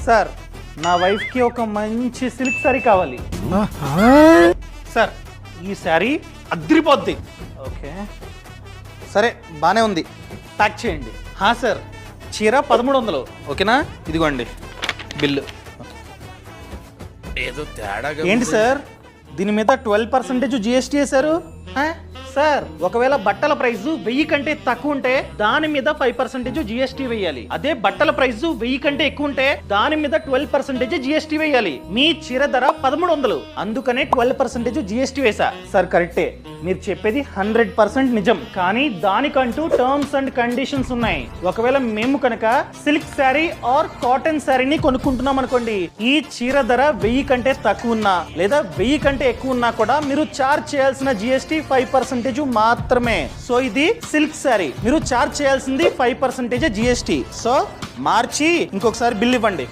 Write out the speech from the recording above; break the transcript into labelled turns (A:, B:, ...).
A: Sir నా వైఫ్కి ఒక మంచి సిల్క్ శారీ కావాలి సార్. ఈ శారీ అద్రిపోద్ది. ఓకే సరే బాగానే ఉంది, ప్యాక్ చేయండి. సార్ చీర 1300 ఓకేనా? ఇదిగోండి బిల్లు.
B: ఏదో తేడాగా
A: ఏంటి సార్ దీని మీద 12% జిఎస్టీ వేశారు? సార్ ఒకవేళ బట్టల ప్రైస్ 1000 కంటే తక్కువ ఉంటే దాని మీద 5% జిఎస్టీ వేయాలి. అదే బట్టల ప్రైస్ 1000 కంటే ఎక్కువ ఉంటే దాని మీద 12% జిఎస్టీ వేయాలి. మీ చీర ధర 1300, అందుకనే 12% జిఎస్టీ వేసా. సార్ కరెక్టే, మీరు చెప్పేది 100% నిజం. కానీ దానికంటూ టర్మ్స్ అండ్ కండిషన్స్ ఉన్నాయి. ఒకవేళ మేము కనుక సిల్క్ శారీ ఆర్ కాటన్ శారీని కొనుక్కుంటున్నాం అనుకోండి, ఈ చీర ధర 1000 కంటే తక్కువ ఉన్నా లేదా 1000 కంటే ఎక్కువ ఉన్నా కూడా మీరు చార్జ్ చేయాల్సిన జిఎస్టీ 5% మాత్రమే. సో ఇది సిల్క్ శారీ, మీరు చార్జ్ చేయాల్సింది 5% జిఎస్టీ. సో మార్చి ఇంకొకసారి బిల్ ఇవ్వండి.